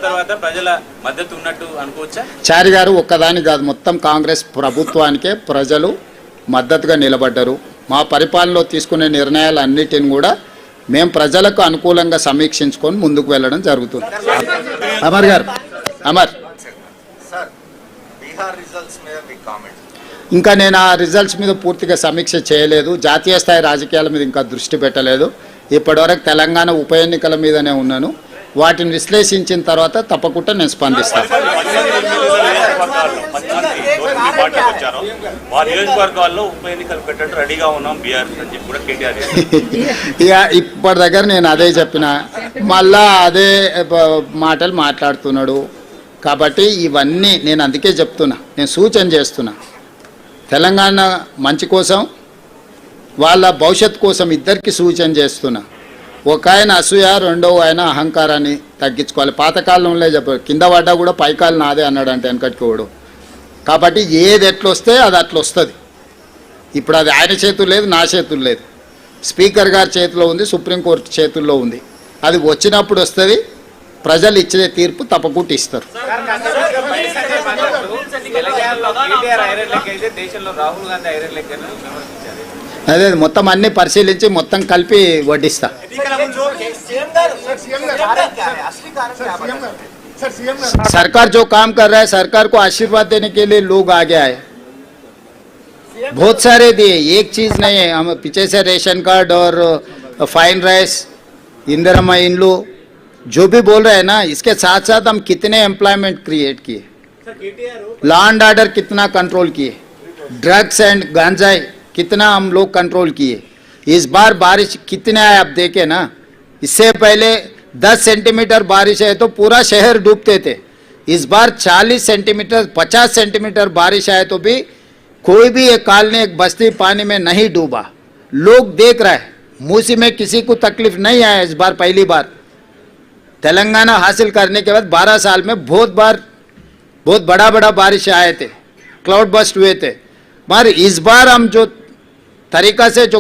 తర్వాత ప్రజల మద్దతు ఉన్నట్టు అనుకోవచ్చా? చారి గారు ఒక్కదాని కాదు, మొత్తం కాంగ్రెస్ ప్రభుత్వానికే ప్రజలు మద్దతుగా నిలబడ్డారు. మా పరిపాలనలో తీసుకునే నిర్ణయాలన్నిటిని కూడా మేము ప్రజలకు అనుకూలంగా సమీక్షించుకొని ముందుకు వెళ్ళడం జరుగుతుంది. అమర్ గారు, అమర్ ఇంకా నేను ఆ రిజల్ట్స్ మీద పూర్తిగా సమీక్ష చేయలేదు. జాతీయ స్థాయి రాజకీయాల మీద ఇంకా దృష్టి పెట్టలేదు. ఇప్పటివరకు తెలంగాణ ఉప ఎన్నికల మీదనే ఉన్నాను. వాటిని విశ్లేషించిన తర్వాత తప్పకుండా నేను స్పందిస్తాను. ఇక ఇప్పటి దగ్గర నేను అదే చెప్పిన, మళ్ళా అదే మాటలు మాట్లాడుతున్నాడు. కాబట్టి ఇవన్నీ నేను అందుకే చెప్తున్నా, నేను సూచన చేస్తున్నా. తెలంగాణ మంచి కోసం, వాళ్ళ భవిష్యత్తు కోసం ఇద్దరికి సూచన చేస్తున్నా. ఒక ఆయన అసూయ, రెండవ ఆయన అహంకారాన్ని తగ్గించుకోవాలి. పాతకాలంలో చెప్పారు, కింద పడ్డా కూడా పైకాలు నాదే అన్నాడంటే వెనకట్టుకోడు. కాబట్టి ఏది ఎట్లొస్తే అది అట్లా వస్తుంది. ఇప్పుడు అది ఆయన చేతులు లేదు, నా చేతులు లేదు, స్పీకర్ గారి చేతిలో ఉంది, సుప్రీంకోర్టు చేతుల్లో ఉంది. అది వచ్చినప్పుడు వస్తుంది. ప్రజలు ఇచ్చే తీర్పు తప్పకుండా ఇస్తారు. అదే మొత్తం అన్ని పరిశీలించి మొత్తం కలిపి వడ్డిస్తా. सरकार जो काम कर रहा है, सरकार को आशीर्वाद देने के लिए लोग आगे आए, बहुत सारे दिए, एक चीज नहीं है. हम पीछे से रेशन कार्ड और फाइन राइस, इंदिरा इंड्लू जो भी बोल रहे हैं ना, इसके साथ साथ हम कितने एम्प्लॉयमेंट क्रिएट किए, लॉ एंड ऑर्डर कितना कंट्रोल किए, ड्रग्स एंड गांजाई कितना हम लोग कंट्रोल किए. इस बार बारिश कितने आए आप देखे ना. इससे पहले 10 सेंटीमीटर बारिश है तो पूरा शहर डूबते थे. इस बार 40 सेंटीमीटर 50 सेंटीमीटर बारिश आए तो भी कोई भी एक कॉलोनी, एक बस्ती पानी में नहीं डूबा. लोग देख रहे हैं, मूसी में किसी को तकलीफ नहीं आया. इस बार पहली बार तेलंगाना हासिल करने के बाद 12 साल में बहुत बड़ा बारिश आए थे, क्लाउड बस्ट हुए थे. मगर इस बार हम जो तरीका से जो